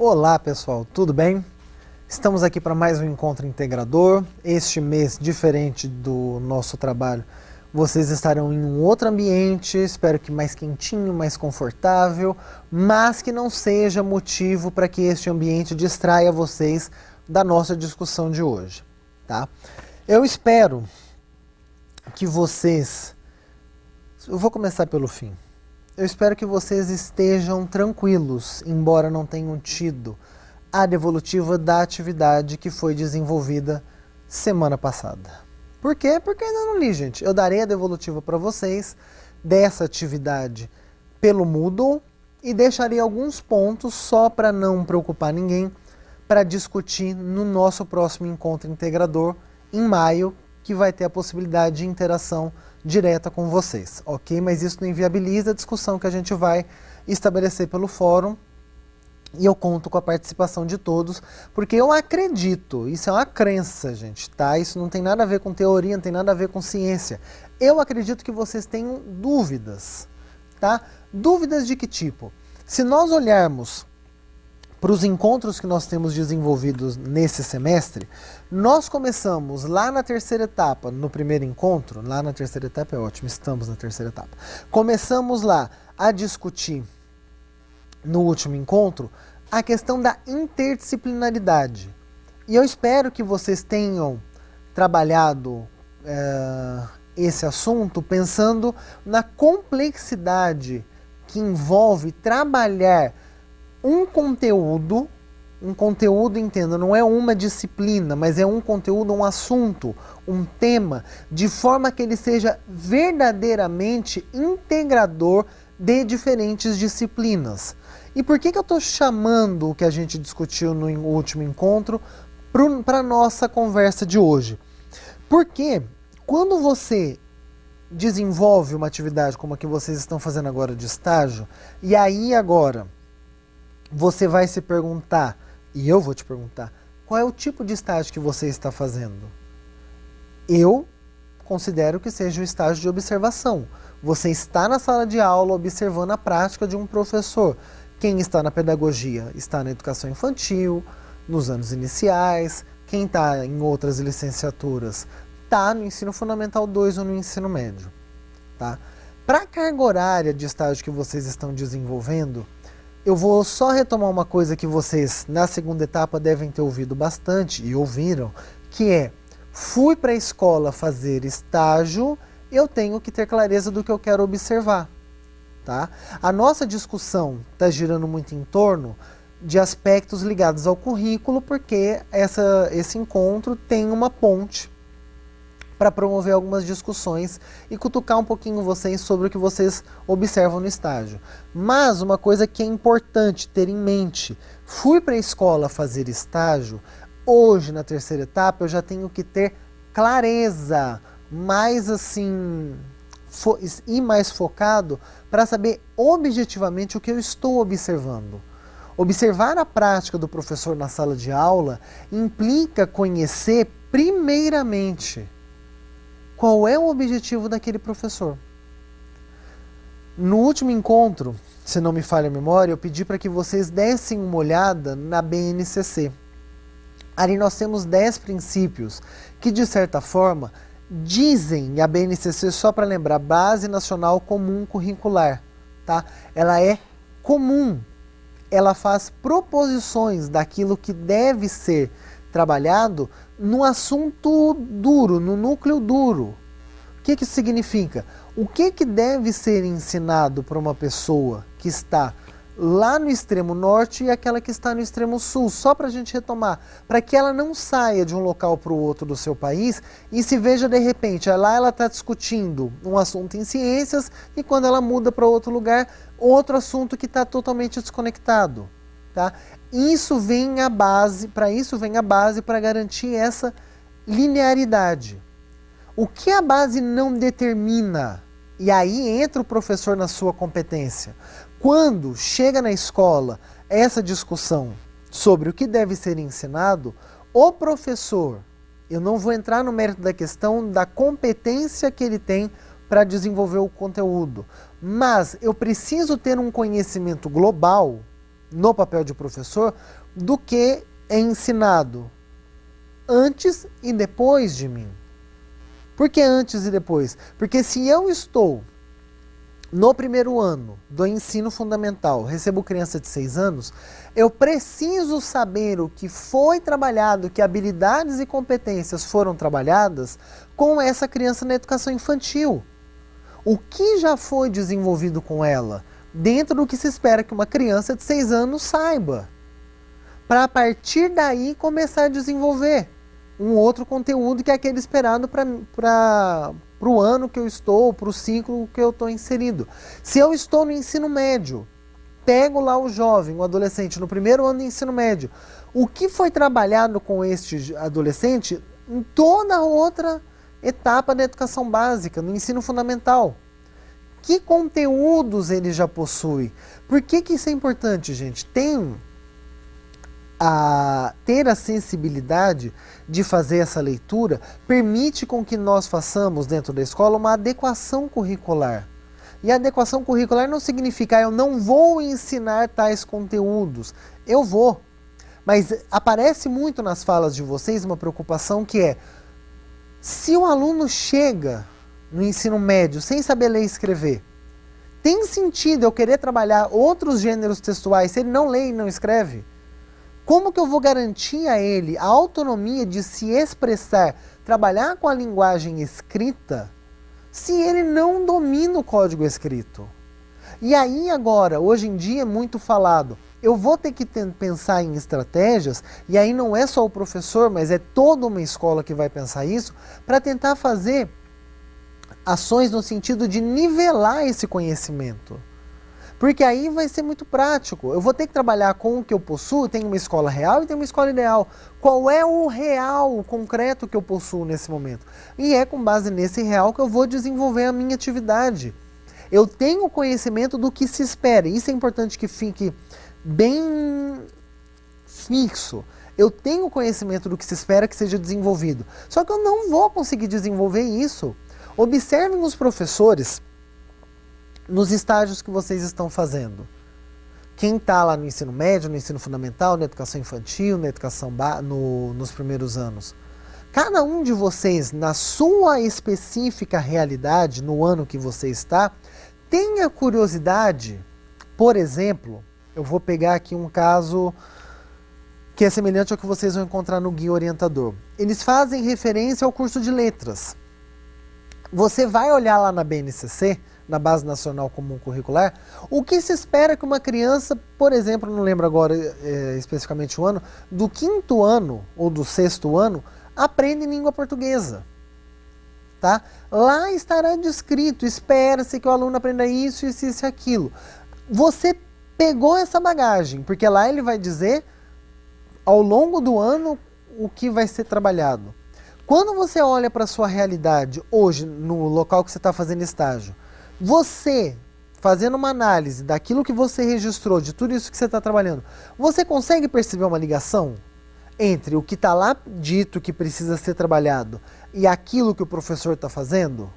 Olá pessoal, tudo bem? Estamos aqui para mais um encontro integrador. Este mês, diferente do nosso trabalho, vocês estarão em um outro ambiente, espero que mais quentinho, mais confortável, mas que não seja motivo para que este ambiente distraia vocês da nossa discussão de hoje, tá? Eu espero que vocês... Eu vou começar pelo fim. Eu espero que vocês estejam tranquilos, embora não tenham tido a devolutiva da atividade que foi desenvolvida semana passada. Por quê? Porque ainda não li, gente. Eu darei a devolutiva para vocês dessa atividade pelo Moodle e deixarei alguns pontos só para não preocupar ninguém para discutir no nosso próximo encontro integrador em maio, que vai ter a possibilidade de interação direta com vocês, ok? Mas isso não inviabiliza a discussão que a gente vai estabelecer pelo fórum. E eu conto com a participação de todos, porque eu acredito, isso é uma crença, gente, tá? Isso não tem nada a ver com teoria, não tem nada a ver com ciência. Eu acredito que vocês tenham dúvidas, tá? Dúvidas de que tipo? Se nós olharmos para os encontros que nós temos desenvolvidos nesse semestre, nós começamos lá na terceira etapa, no primeiro encontro, lá na terceira etapa é ótimo, estamos na terceira etapa. Começamos lá a discutir no último encontro, a questão da interdisciplinaridade. E eu espero que vocês tenham trabalhado esse assunto pensando na complexidade que envolve trabalhar um conteúdo, entenda, não é uma disciplina, mas é um conteúdo, um assunto, um tema, de forma que ele seja verdadeiramente integrador de diferentes disciplinas. E por que eu estou chamando o que a gente discutiu no último encontro para a nossa conversa de hoje? Porque quando você desenvolve uma atividade como a que vocês estão fazendo agora de estágio, e aí agora você vai se perguntar, e eu vou te perguntar, qual é o tipo de estágio que você está fazendo? Eu considero que seja um estágio de observação. Você está na sala de aula observando a prática de um professor. Quem está na pedagogia está na educação infantil, nos anos iniciais. Quem está em outras licenciaturas está no ensino fundamental 2 ou no ensino médio. Tá? Para a carga horária de estágio que vocês estão desenvolvendo, eu vou só retomar uma coisa que vocês na segunda etapa devem ter ouvido bastante e ouviram, que é: fui para a escola fazer estágio, eu tenho que ter clareza do que eu quero observar. Tá? A nossa discussão está girando muito em torno de aspectos ligados ao currículo, porque esse encontro tem uma ponte para promover algumas discussões e cutucar um pouquinho vocês sobre o que vocês observam no estágio. Mas uma coisa que é importante ter em mente: fui para a escola fazer estágio, hoje na terceira etapa eu já tenho que ter clareza, mais assim, e mais focado para saber objetivamente o que eu estou observando. Observar a prática do professor na sala de aula implica conhecer primeiramente qual é o objetivo daquele professor. No último encontro, se não me falha a memória, eu pedi para que vocês dessem uma olhada na BNCC. Ali nós temos 10 princípios que, de certa forma, dizem, a BNCC, só para lembrar, Base Nacional Comum Curricular, tá? Ela é comum, ela faz proposições daquilo que deve ser trabalhado no assunto duro, no núcleo duro. O que isso significa? O que deve ser ensinado para uma pessoa que está lá no extremo norte e aquela que está no extremo sul, só para a gente retomar, para que ela não saia de um local para o outro do seu país e se veja de repente, lá ela está discutindo um assunto em ciências e quando ela muda para outro lugar, outro assunto que está totalmente desconectado. Tá? Isso vem a base para garantir essa linearidade. O que a base não determina, e aí entra o professor na sua competência, quando chega na escola essa discussão sobre o que deve ser ensinado, o professor, eu não vou entrar no mérito da questão da competência que ele tem para desenvolver o conteúdo, mas eu preciso ter um conhecimento global no papel de professor do que é ensinado antes e depois de mim. Por que antes e depois? Porque se eu estou no primeiro ano do ensino fundamental, recebo criança de 6 anos, eu preciso saber o que foi trabalhado, que habilidades e competências foram trabalhadas com essa criança na educação infantil. O que já foi desenvolvido com ela, dentro do que se espera que uma criança de 6 anos saiba, para a partir daí começar a desenvolver um outro conteúdo que é aquele esperado para o ano que eu estou, para o ciclo que eu estou inserido. Se eu estou no ensino médio, pego lá o jovem, o adolescente, no primeiro ano do ensino médio, o que foi trabalhado com este adolescente em toda a outra etapa da educação básica, no ensino fundamental? Que conteúdos ele já possui? Por que isso é importante, gente? Ter a sensibilidade de fazer essa leitura permite com que nós façamos dentro da escola uma adequação curricular. E a adequação curricular não significa eu não vou ensinar tais conteúdos. Eu vou. Mas aparece muito nas falas de vocês uma preocupação que é: se o aluno chega no ensino médio sem saber ler e escrever, tem sentido eu querer trabalhar outros gêneros textuais se ele não lê e não escreve? Como que eu vou garantir a ele a autonomia de se expressar, trabalhar com a linguagem escrita, se ele não domina o código escrito? E aí agora, hoje em dia é muito falado, eu vou ter que pensar em estratégias, e aí não é só o professor, mas é toda uma escola que vai pensar isso, para tentar fazer ações no sentido de nivelar esse conhecimento. Porque aí vai ser muito prático. Eu vou ter que trabalhar com o que eu possuo, tem uma escola real e tem uma escola ideal. Qual é o real, o concreto que eu possuo nesse momento? E é com base nesse real que eu vou desenvolver a minha atividade. Eu tenho conhecimento do que se espera. Isso é importante que fique bem fixo. Eu tenho conhecimento do que se espera que seja desenvolvido. Só que eu não vou conseguir desenvolver isso. Observem os professores nos estágios que vocês estão fazendo. Quem está lá no ensino médio, no ensino fundamental, na educação infantil, na educação nos primeiros anos. Cada um de vocês, na sua específica realidade, no ano que você está, tenha curiosidade. Por exemplo, eu vou pegar aqui um caso que é semelhante ao que vocês vão encontrar no Guia Orientador. Eles fazem referência ao curso de letras. Você vai olhar lá na BNCC, na Base Nacional Comum Curricular, o que se espera que uma criança, por exemplo, não lembro agora especificamente o ano, do 5º ano ou do 6º ano, aprenda em língua portuguesa. Tá? Lá estará descrito, espera-se que o aluno aprenda isso, isso, isso e aquilo. Você pegou essa bagagem, porque lá ele vai dizer, ao longo do ano, o que vai ser trabalhado. Quando você olha para a sua realidade, hoje, no local que você está fazendo estágio, você, fazendo uma análise daquilo que você registrou, de tudo isso que você está trabalhando, você consegue perceber uma ligação entre o que está lá dito que precisa ser trabalhado e aquilo que o professor está fazendo?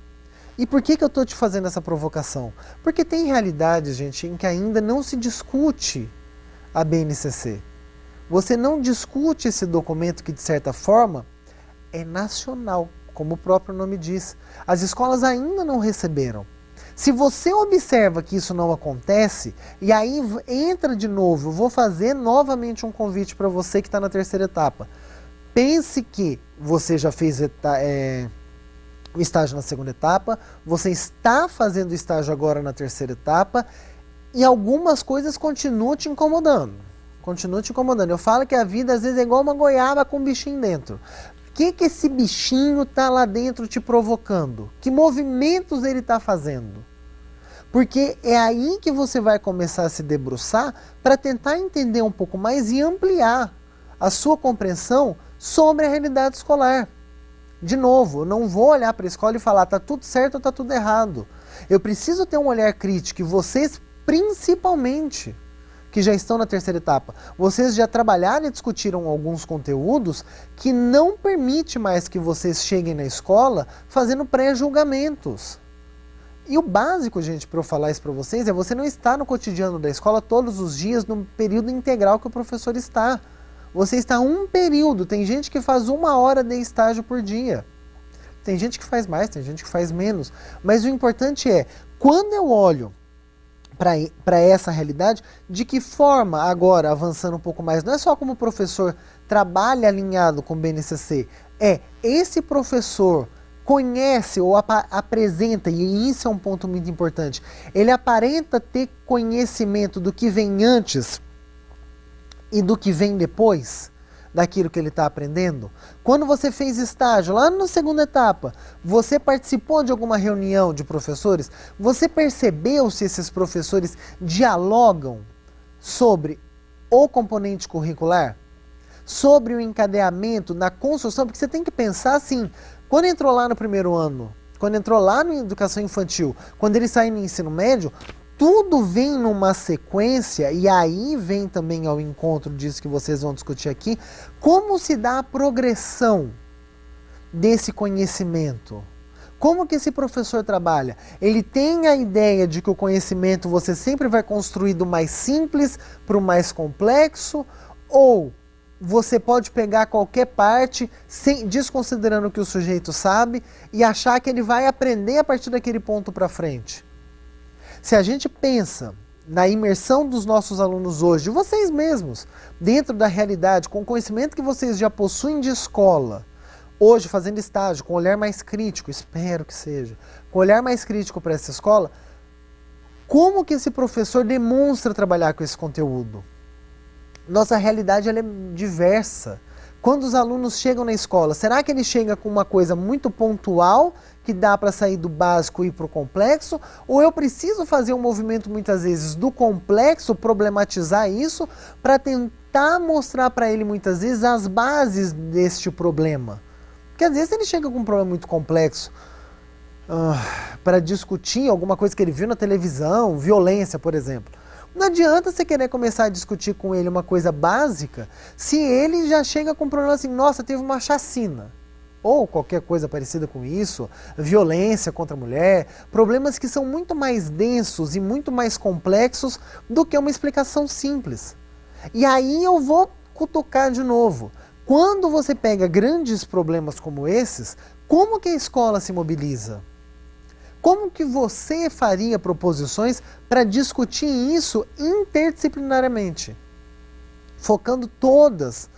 E por que eu estou te fazendo essa provocação? Porque tem realidades, gente, em que ainda não se discute a BNCC. Você não discute esse documento que, de certa forma, é nacional, como o próprio nome diz. As escolas ainda não receberam. Se você observa que isso não acontece, e aí entra de novo, eu vou fazer novamente um convite para você que está na terceira etapa. Pense que você já fez o estágio na segunda etapa, você está fazendo o estágio agora na terceira etapa, e algumas coisas continuam te incomodando. Continuam te incomodando. Eu falo que a vida às vezes é igual uma goiaba com um bichinho dentro. O que esse bichinho está lá dentro te provocando? Que movimentos ele está fazendo? Porque é aí que você vai começar a se debruçar para tentar entender um pouco mais e ampliar a sua compreensão sobre a realidade escolar. De novo, eu não vou olhar para a escola e falar está tudo certo ou está tudo errado. Eu preciso ter um olhar crítico e vocês, principalmente, que já estão na terceira etapa, vocês já trabalharam e discutiram alguns conteúdos que não permite mais que vocês cheguem na escola fazendo pré-julgamentos. E o básico, gente, para eu falar isso para vocês, é você não estar no cotidiano da escola todos os dias no período integral que o professor está. Você está um período, tem gente que faz 1 hora de estágio por dia. Tem gente que faz mais, tem gente que faz menos. Mas o importante é, quando eu olho para essa realidade, de que forma, agora, avançando um pouco mais, não é só como o professor trabalha alinhado com o BNCC, esse professor conhece ou apresenta, e isso é um ponto muito importante, ele aparenta ter conhecimento do que vem antes e do que vem depois daquilo que ele está aprendendo. Quando você fez estágio, lá na segunda etapa, você participou de alguma reunião de professores? Você percebeu se esses professores dialogam sobre o componente curricular? Sobre o encadeamento, na construção? Porque você tem que pensar assim, quando entrou lá no primeiro ano, quando entrou lá na educação infantil, quando ele sai no ensino médio, tudo vem numa sequência, e aí vem também ao encontro disso que vocês vão discutir aqui, como se dá a progressão desse conhecimento. Como que esse professor trabalha? Ele tem a ideia de que o conhecimento você sempre vai construir do mais simples para o mais complexo, ou você pode pegar qualquer parte, desconsiderando o que o sujeito sabe, e achar que ele vai aprender a partir daquele ponto para frente? Se a gente pensa na imersão dos nossos alunos hoje, de vocês mesmos, dentro da realidade, com o conhecimento que vocês já possuem de escola, hoje fazendo estágio, com um olhar mais crítico, espero que seja, com um olhar mais crítico para essa escola, como que esse professor demonstra trabalhar com esse conteúdo? Nossa realidade ela é diversa. Quando os alunos chegam na escola, será que ele chega com uma coisa muito pontual, que dá para sair do básico e ir para o complexo? Ou eu preciso fazer um movimento muitas vezes do complexo, problematizar isso, para tentar mostrar para ele muitas vezes as bases deste problema? Porque às vezes ele chega com um problema muito complexo, para discutir alguma coisa que ele viu na televisão, violência, por exemplo. Não adianta você querer começar a discutir com ele uma coisa básica se ele já chega com um problema assim, nossa, teve uma chacina. Ou qualquer coisa parecida com isso, violência contra a mulher, problemas que são muito mais densos e muito mais complexos do que uma explicação simples. E aí eu vou cutucar de novo. Quando você pega grandes problemas como esses, como que a escola se mobiliza? Como que você faria proposições para discutir isso interdisciplinariamente? Focando todas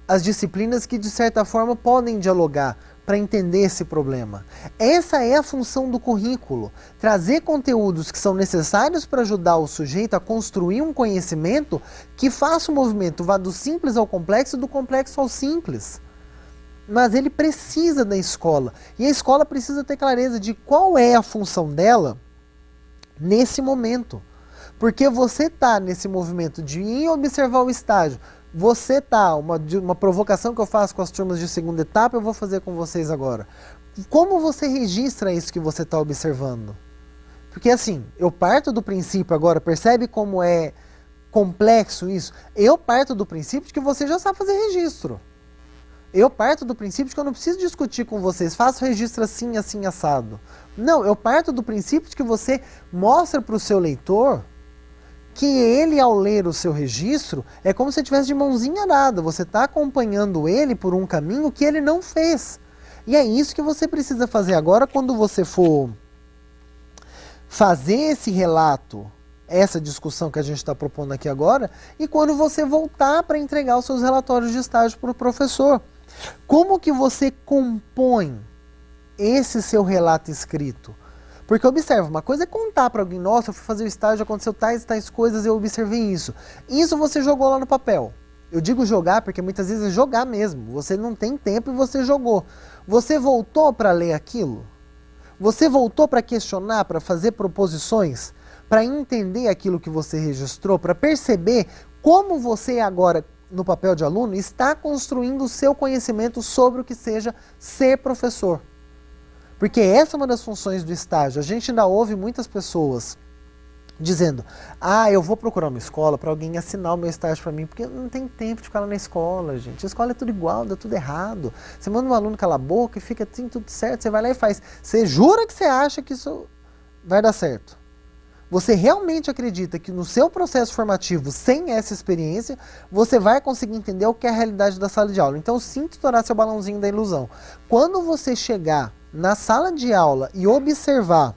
as disciplinas que, de certa forma, podem dialogar para entender esse problema. Essa é a função do currículo. Trazer conteúdos que são necessários para ajudar o sujeito a construir um conhecimento que faça o movimento, vá do simples ao complexo e do complexo ao simples. Mas ele precisa da escola. E a escola precisa ter clareza de qual é a função dela nesse momento. Porque você está nesse movimento de ir observar o estágio. Você está, uma provocação que eu faço com as turmas de segunda etapa, eu vou fazer com vocês agora. Como você registra isso que você está observando? Porque assim, eu parto do princípio agora, percebe como é complexo isso? Eu parto do princípio de que você já sabe fazer registro. Eu parto do princípio de que eu não preciso discutir com vocês, faço registro assim, assim, assado. Não, eu parto do princípio de que você mostra para o seu leitor que ele, ao ler o seu registro, é como se estivesse de mãozinha dada. Você está acompanhando ele por um caminho que ele não fez. E é isso que você precisa fazer agora quando você for fazer esse relato, essa discussão que a gente está propondo aqui agora, e quando você voltar para entregar os seus relatórios de estágio para o professor. Como que você compõe esse seu relato escrito? Porque observa, uma coisa é contar para alguém, nossa, eu fui fazer o estágio, aconteceu tais coisas, eu observei isso. Isso você jogou lá no papel. Eu digo jogar porque muitas vezes é jogar mesmo. Você não tem tempo e você jogou. Você voltou para ler aquilo? Você voltou para questionar, para fazer proposições, para entender aquilo que você registrou, para perceber como você agora, no papel de aluno, está construindo o seu conhecimento sobre o que seja ser professor. Porque essa é uma das funções do estágio. A gente ainda ouve muitas pessoas dizendo, eu vou procurar uma escola para alguém assinar o meu estágio para mim, porque não tem tempo de ficar lá na escola, gente. A escola é tudo igual, dá tudo errado. Você manda um aluno calar a boca e fica assim, tudo certo, você vai lá e faz. Você jura que você acha que isso vai dar certo? Você realmente acredita que no seu processo formativo, sem essa experiência, você vai conseguir entender o que é a realidade da sala de aula? Então, sinta estourar seu balãozinho da ilusão. Quando você chegar na sala de aula e observar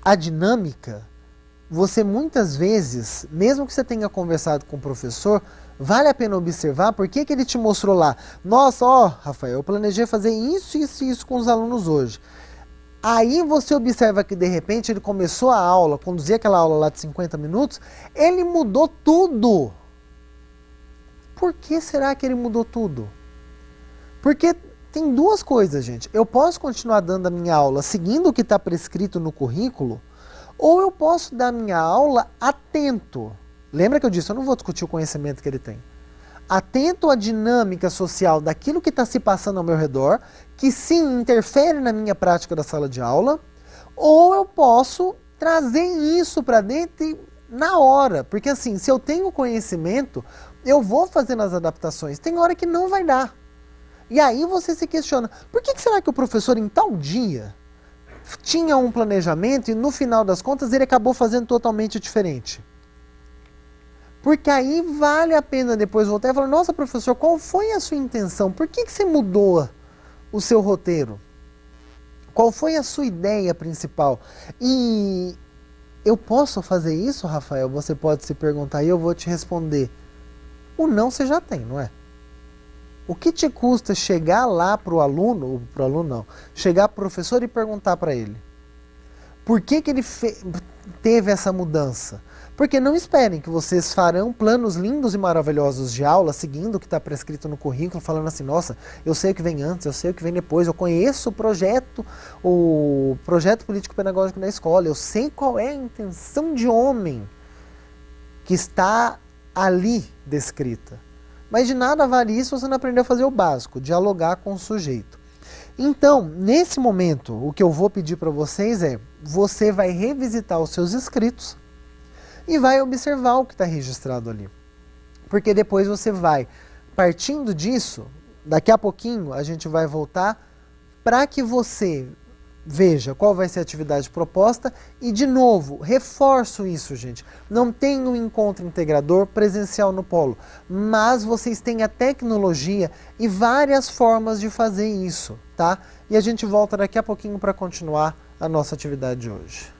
a dinâmica, você muitas vezes, mesmo que você tenha conversado com o professor, vale a pena observar por que ele te mostrou lá. Nossa, ó, Rafael, eu planejei fazer isso, isso e isso com os alunos hoje. Aí você observa que de repente ele começou a aula, conduzir aquela aula lá de 50 minutos, ele mudou tudo. Por que será que ele mudou tudo? Porque tem duas coisas, gente. Eu posso continuar dando a minha aula seguindo o que está prescrito no currículo, ou eu posso dar a minha aula atento. Lembra que eu disse, eu não vou discutir o conhecimento que ele tem. Atento à dinâmica social daquilo que está se passando ao meu redor, que sim interfere na minha prática da sala de aula, ou eu posso trazer isso para dentro na hora, porque assim, se eu tenho conhecimento, eu vou fazendo as adaptações, tem hora que não vai dar. E aí você se questiona, por que será que o professor em tal dia tinha um planejamento e no final das contas ele acabou fazendo totalmente diferente? Porque aí vale a pena depois voltar e falar, nossa professor, qual foi a sua intenção? Por que você mudou o seu roteiro? Qual foi a sua ideia principal? E eu posso fazer isso, Rafael? Você pode se perguntar e eu vou te responder. O não você já tem, não é? O que te custa chegar lá para o aluno não, chegar para o professor e perguntar para ele? Por que ele teve essa mudança? Porque não esperem que vocês farão planos lindos e maravilhosos de aula, seguindo o que está prescrito no currículo, falando assim, nossa, eu sei o que vem antes, eu sei o que vem depois, eu conheço o projeto político-pedagógico da escola, eu sei qual é a intenção de homem que está ali descrita. Mas de nada vale isso se você não aprendeu a fazer o básico, dialogar com o sujeito. Então, nesse momento, o que eu vou pedir para vocês é, você vai revisitar os seus escritos e vai observar o que está registrado ali. Porque depois você vai, partindo disso, daqui a pouquinho a gente vai voltar para que você veja qual vai ser a atividade proposta e, de novo, reforço isso, gente. Não tem um encontro integrador presencial no polo, mas vocês têm a tecnologia e várias formas de fazer isso, tá? E a gente volta daqui a pouquinho para continuar a nossa atividade de hoje.